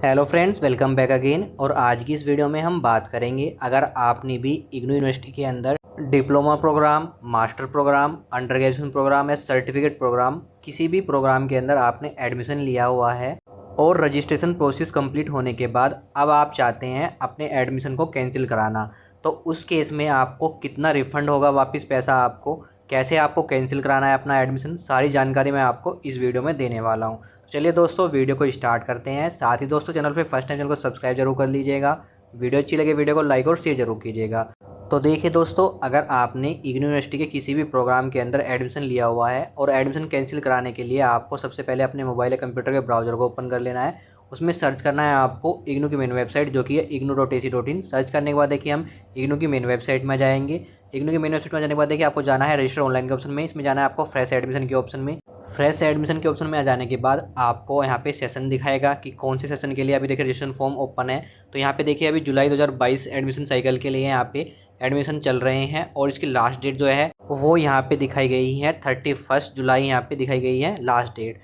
Hello friends, welcome back again. और आज की इस वीडियो में हम बात करेंगे, अगर आपने भी इग्नू यूनिवर्सिटी के अंदर diploma program, master program, under graduation program या सर्टिफिकेट प्रोग्राम, किसी भी प्रोग्राम के अंदर आपने एडमिशन लिया हुआ है और रजिस्ट्रेशन प्रोसेस कंप्लीट होने के बाद अब आप चाहते हैं अपने एडमिशन को कैंसिल कराना, तो उस केस में आपको कितना रिफ़ंड होगा वापस पैसा, आपको कैसे आपको कैंसिल कराना है अपना एडमिशन, सारी जानकारी मैं आपको इस वीडियो में देने वाला हूँ। चलिए दोस्तों, वीडियो को स्टार्ट करते हैं। साथ ही दोस्तों, चैनल पे फर्स्ट टाइम चैनल को सब्सक्राइब जरूर कर लीजिएगा। वीडियो अच्छी लगे वीडियो को लाइक और शेयर जरूर कीजिएगा। तो देखिए दोस्तों, अगर आपने इग्नू यूनिवर्सिटी के किसी भी प्रोग्राम के अंदर एडमिशन लिया हुआ है और एडमिशन कैंसिल कराने के लिए आपको सबसे पहले अपने मोबाइल या कंप्यूटर के ब्राउज़र को ओपन कर लेना है। उसमें सर्च करना है आपको इग्नू की मेन वेबसाइट, जो कि है ignou.ac.in। सर्च करने के बाद देखिए हम इग्नू की मेन वेबसाइट में जाएंगे। इग्नू की मेन वेबसाइट में जाने के बाद देखिए आपको जाना है रजिस्टर ऑनलाइन के ऑप्शन में। इसमें जाना है आपको फ्रेश एडमिशन के ऑप्शन में। फ्रेश एडमिशन के ऑप्शन में आ जाने के बाद आपको यहाँ पे सेशन दिखाएगा कि कौन से सेशन के लिए अभी देखिए रजिस्ट्रेशन फॉर्म ओपन है। तो यहाँ पे देखिए अभी जुलाई 2022 एडमिशन साइकिल के लिए यहाँ पे एडमिशन चल रहे हैं और इसकी लास्ट डेट जो है वो यहाँ पे दिखाई गई है 31 जुलाई, यहाँ पे दिखाई गई है लास्ट डेट।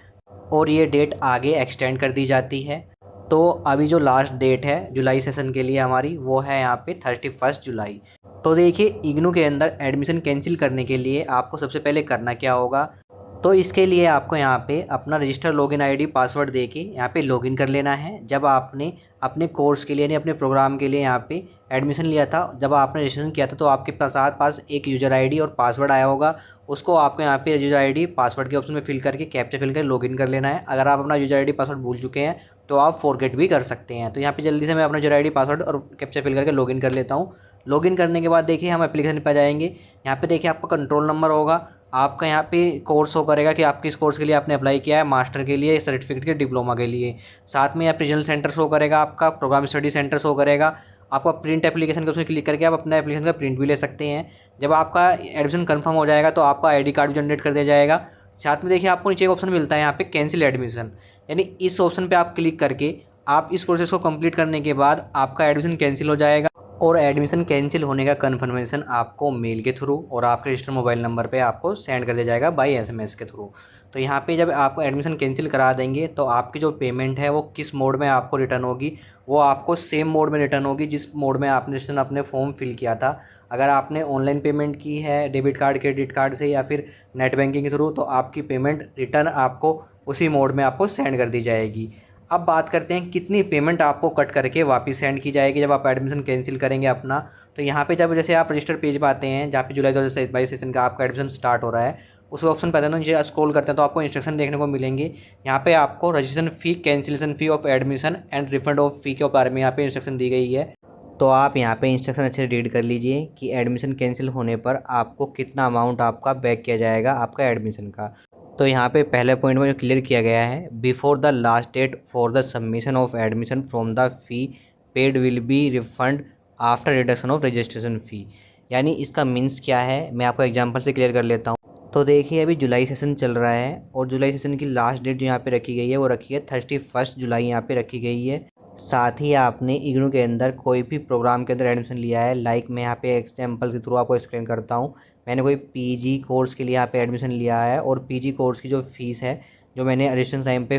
और ये डेट आगे एक्सटेंड कर दी जाती है। तो अभी जो लास्ट डेट है जुलाई सेशन के लिए हमारी, वो है यहाँ पे 31 जुलाई। तो देखिए, इग्नू के अंदर एडमिशन कैंसिल करने के लिए आपको सबसे पहले करना क्या होगा, तो इसके लिए आपको यहाँ पे अपना रजिस्टर लॉगिन आईडी पासवर्ड देके यहाँ पे लॉगिन कर लेना है। जब आपने अपने कोर्स के लिए यानी अपने प्रोग्राम के लिए यहाँ पे एडमिशन लिया था, जब आपने रजिस्ट्रेशन किया था, तो आपके पास एक यूज़र आईडी और पासवर्ड आया होगा। उसको आपको यहाँ पे यूज़र आईडी पासवर्ड के ऑप्शन में फिल करके कैप्चा फिल कर लॉगिन कर लेना है। अगर आप अपना यूज़र आईडी पासवर्ड भूल चुके हैं तो आप फॉरगेट भी कर सकते हैं। तो यहाँ पे जल्दी से मैं अपना यूज़र आईडी पासवर्ड और कैप्चा फिल करके लॉगिन कर लेता हूँ। लॉगिन करने के बाद देखिए हम एप्लीकेशन पर जाएंगे। यहाँ पे देखिए आपका कंट्रोल नंबर होगा, आपका यहाँ पे कोर्स शो करेगा कि आप किस कोर्स के लिए आपने अप्लाई किया है, मास्टर के लिए, सर्टिफिकेट के, डिप्लोमा के लिए। साथ में यहाँ पे रीजनल सेंटर शो करेगा, आपका प्रोग्राम स्टडी सेंटर शो करेगा। आपका प्रिंट एप्लीकेशन के उसमें क्लिक करके आप अपना एप्लीकेशन का प्रिंट भी ले सकते हैं। जब आपका एडमिशन कंफर्म हो जाएगा तो आपका आईडी कार्ड भी जनरेट कर दिया जाएगा। साथ में देखिए आपको नीचे एक ऑप्शन मिलता है यहाँ पे कैंसिल एडमिशन, यानी इस ऑप्शन पे आप क्लिक करके आप इस प्रोसेस को कंप्लीट करने के बाद आपका एडमिशन कैंसिल हो जाएगा और एडमिशन कैंसिल होने का कन्फर्मेशन आपको मेल के थ्रू और आपके रजिस्टर्ड मोबाइल नंबर पे आपको सेंड कर दिया जाएगा बाय एसएमएस के थ्रू। तो यहाँ पे जब आप एडमिशन कैंसिल करा देंगे तो आपकी जो पेमेंट है वो किस मोड में आपको रिटर्न होगी, वो आपको सेम मोड में रिटर्न होगी जिस मोड में आपने रजिस्ट्रेशन अपने फॉर्म फिल किया था। अगर आपने ऑनलाइन पेमेंट की है डेबिट कार्ड, क्रेडिट कार्ड से या फिर नेट बैंकिंग के थ्रू, तो आपकी पेमेंट रिटर्न आपको उसी मोड में आपको सेंड कर दी जाएगी। अब बात करते हैं कितनी पेमेंट आपको कट करके वापस सेंड की जाएगी जब आप एडमिशन कैंसिल करेंगे अपना। तो यहाँ पे जब जैसे आप रजिस्टर पेज पर आते हैं जहाँ पे जुलाई 2022 सेशन का आपका एडमिशन स्टार्ट हो रहा है, उस ऑप्शन पर आते हैं तो नीचे स्क्रॉल करते हैं तो आपको इंस्ट्रक्शन देखने को मिलेंगे। यहाँ पे आपको registration fee, cancellation fee of admission and refund of fee के बारे में यहाँ पे इंस्ट्रक्शन दी गई है। तो आप यहाँ पे इंस्ट्रक्शन अच्छे से रीड कर लीजिए कि एडमिशन कैंसिल होने पर आपको कितना अमाउंट आपका बैक किया जाएगा आपका एडमिशन का। तो यहाँ पे पहले पॉइंट में जो क्लियर किया गया है, before the last date for the submission of admission from the fee paid will be refund after reduction of registration fee. यानी इसका मीन्स क्या है, मैं आपको एग्जांपल से क्लियर कर लेता हूँ। तो देखिए अभी जुलाई सेशन चल रहा है और जुलाई सेशन की लास्ट डेट जो यहाँ पे रखी गई है वो रखी है 31 जुलाई यहाँ पे रखी गई है। साथ ही आपने इग्नू के अंदर कोई भी प्रोग्राम के अंदर एडमिशन लिया है, लाइक मैं यहाँ पे एग्जांपल के थ्रू आपको एक्सप्लेन करता हूँ। मैंने कोई पीजी कोर्स के लिए यहाँ पे एडमिशन लिया है और पीजी कोर्स की जो फ़ीस है जो मैंने रजिस्ट्रेशन टाइम पे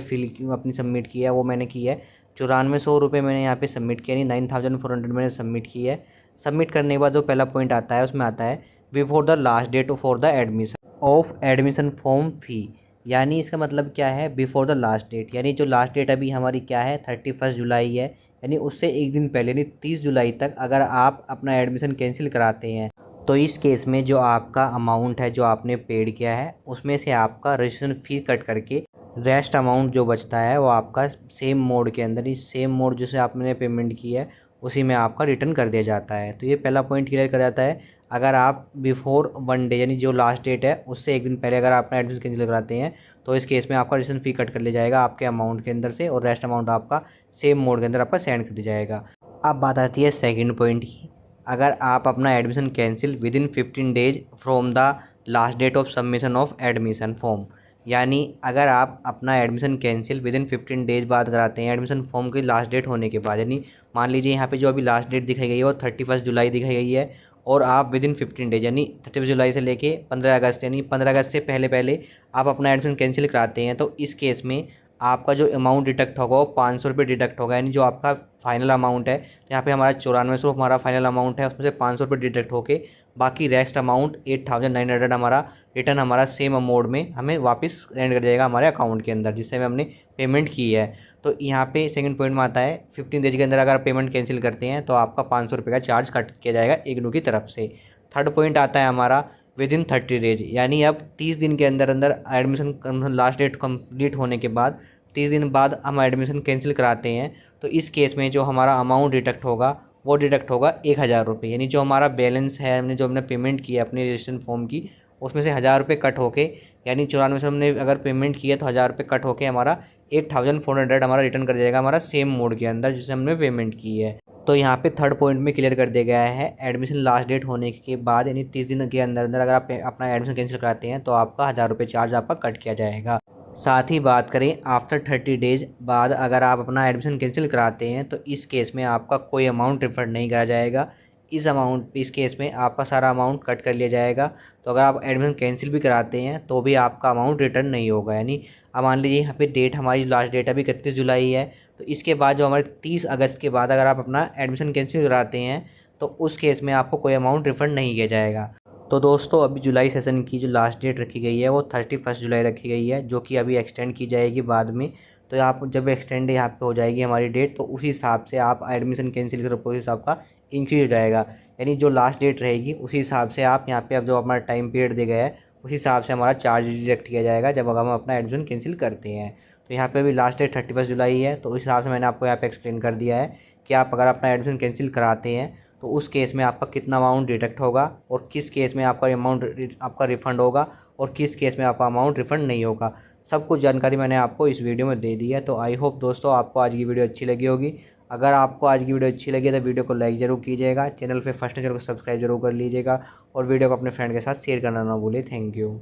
अपनी सबमिट की है वो मैंने की है 9400 रुपये मैंने यहाँ पे सबमिट किया, यानी 9400 मैंने सबमिट की है। सबमिट करने के बाद जो पहला पॉइंट आता है उसमें आता है before the last date for the admission of admission form fee. यानी इसका मतलब क्या है, बिफोर द लास्ट डेट, यानी जो लास्ट डेट अभी हमारी क्या है 31 जुलाई है, यानी उससे एक दिन पहले यानी 30 जुलाई तक अगर आप अपना एडमिशन कैंसिल कराते हैं तो इस केस में जो आपका अमाउंट है जो आपने पेड किया है उसमें से आपका रजिस्ट्रेशन फ़ी कट करके रेस्ट अमाउंट जो बचता है वो आपका सेम मोड के अंदर ही, सेम मोड जिसे आपने पेमेंट की है उसी में आपका रिटर्न कर दिया जाता है। तो ये पहला पॉइंट क्लियर कर जाता है। अगर आप बिफोर 1 डे यानी जो लास्ट डेट है उससे एक दिन पहले अगर अपना एडमिशन कैंसिल कराते हैं तो इस केस में आपका रजिस्ट्रेशन फ़ी कट कर लिया जाएगा आपके अमाउंट के अंदर से और रेस्ट अमाउंट आपका सेम मोड के अंदर आपका सेंड कर दिया जाएगा। अब बात आती है सेकंड पॉइंट की। अगर आप अपना admission cancel within 15 days from the last date of submission of admission form, यानी अगर आप अपना admission cancel within 15 days बाद कराते हैं एडमिशन फॉर्म की लास्ट डेट होने के बाद, यानी मान लीजिए यहाँ पे जो अभी लास्ट डेट दिखाई गई है वो 31 जुलाई दिखाई गई है और आप विद इन 15 डेज यानी 31 जुलाई से लेके 15 अगस्त यानी 15 अगस्त से पहले पहले आप अपना एडमिशन कैंसिल कराते हैं तो इस केस में आपका जो अमाउंट डिडक्ट होगा वो 500 रुपये डिडक्ट होगा, यानी जो आपका फाइनल अमाउंट है, यहाँ पे हमारा 9400 हमारा फाइनल अमाउंट है, उसमें से 500 रुपये डिडक्ट होके बाकी रेस्ट अमाउंट 8900 हमारा रिटर्न हमारा सेम अमाउंट में हमें वापस सेंड कर देगा हमारे अकाउंट के अंदर, जिससे हमने पेमेंट की है। तो यहाँ पे सेकंड पॉइंट में आता है 15 डेज के अंदर अगर पेमेंट कैंसिल करते हैं तो आपका 500 रुपये का चार्ज कट किया जाएगा इग्नू की तरफ से। थर्ड पॉइंट आता है हमारा विद इन 30 डेज, यानी अब 30 दिन के अंदर अंदर एडमिशन लास्ट डेट कंप्लीट होने के बाद 30 दिन बाद हम एडमिशन कैंसिल कराते हैं, तो इस केस में जो हमारा अमाउंट डिडक्ट होगा वो डिडक्ट होगा 1000 रुपये, यानी जो हमारा बैलेंस है हमने पेमेंट की है अपनी रजिस्ट्रेशन फॉर्म की, उसमें से 1000 रुपये कट होके, यानी 9400 हमने अगर पेमेंट की है तो 1000 रुपये कट होके हमारा 8400 हमारा रिटर्न कर जाएगा हमारा सेम मोड के अंदर जिससे हमने पेमेंट की है। तो यहाँ पे थर्ड पॉइंट में क्लियर कर दिया गया है, एडमिशन लास्ट डेट होने के बाद यानी 30 दिन के अंदर अंदर अगर आप अपना एडमिशन कैंसिल कराते हैं तो आपका 1000 रुपये चार्ज आपका कट किया जाएगा। साथ ही बात करें आफ्टर 30 डेज बाद अगर आप अपना एडमिशन कैंसिल कराते हैं तो इस केस में आपका कोई अमाउंट रिफंड नहीं करा जाएगा। इस केस में आपका सारा अमाउंट कट कर लिया जाएगा। तो अगर आप एडमिशन कैंसिल भी कराते हैं तो भी आपका अमाउंट रिटर्न नहीं होगा, यानी अब मान लीजिए यहाँ पे डेट हमारी लास्ट डेट अभी 31 जुलाई है, तो इसके बाद जो हमारे 30 अगस्त के बाद अगर आप अपना एडमिशन कैंसिल कराते हैं तो उस केस में आपको कोई अमाउंट रिफ़ंड नहीं किया जाएगा। तो दोस्तों अभी जुलाई सेशन की जो लास्ट डेट रखी गई है वो 31 जुलाई रखी गई है, जो कि अभी एक्सटेंड की जाएगी बाद में। तो आप जब एक्सटेंड यहाँ पे हो जाएगी हमारी डेट तो उसी हिसाब से आप एडमिशन कैंसिल करो, उस हिसाब का इंक्रीज हो जाएगा, यानी जो लास्ट डेट रहेगी उसी हिसाब से आप यहाँ पे अब जो हमारा टाइम पीरियड दिया गया है उसी हिसाब से हमारा चार्ज डिडक्ट किया जाएगा जब हम अपना एडमिशन कैंसिल करते हैं। तो यहाँ पे भी लास्ट डेट 31 जुलाई है, तो उस हिसाब से मैंने आपको यहाँ पे एक्सप्लेन कर दिया है कि आप अगर अपना एडमिशन कैंसिल कराते हैं तो उस केस में आपका कितना अमाउंट डिडक्ट होगा और किस केस में आपका अमाउंट आपका रिफ़ंड होगा और किस केस में आपका अमाउंट रिफ़ंड नहीं होगा। सब कुछ जानकारी मैंने आपको इस वीडियो में दे दी है। तो आई होप दोस्तों आपको आज की वीडियो अच्छी लगी होगी। अगर आपको आज की वीडियो अच्छी लगी तो वीडियो को लाइक ज़रूर कीजिएगा, चैनल पे फर्स्ट चैनल को सब्सक्राइब जरूर कर लीजिएगा और वीडियो को अपने फ्रेंड के साथ शेयर करना ना भूलें। Thank you.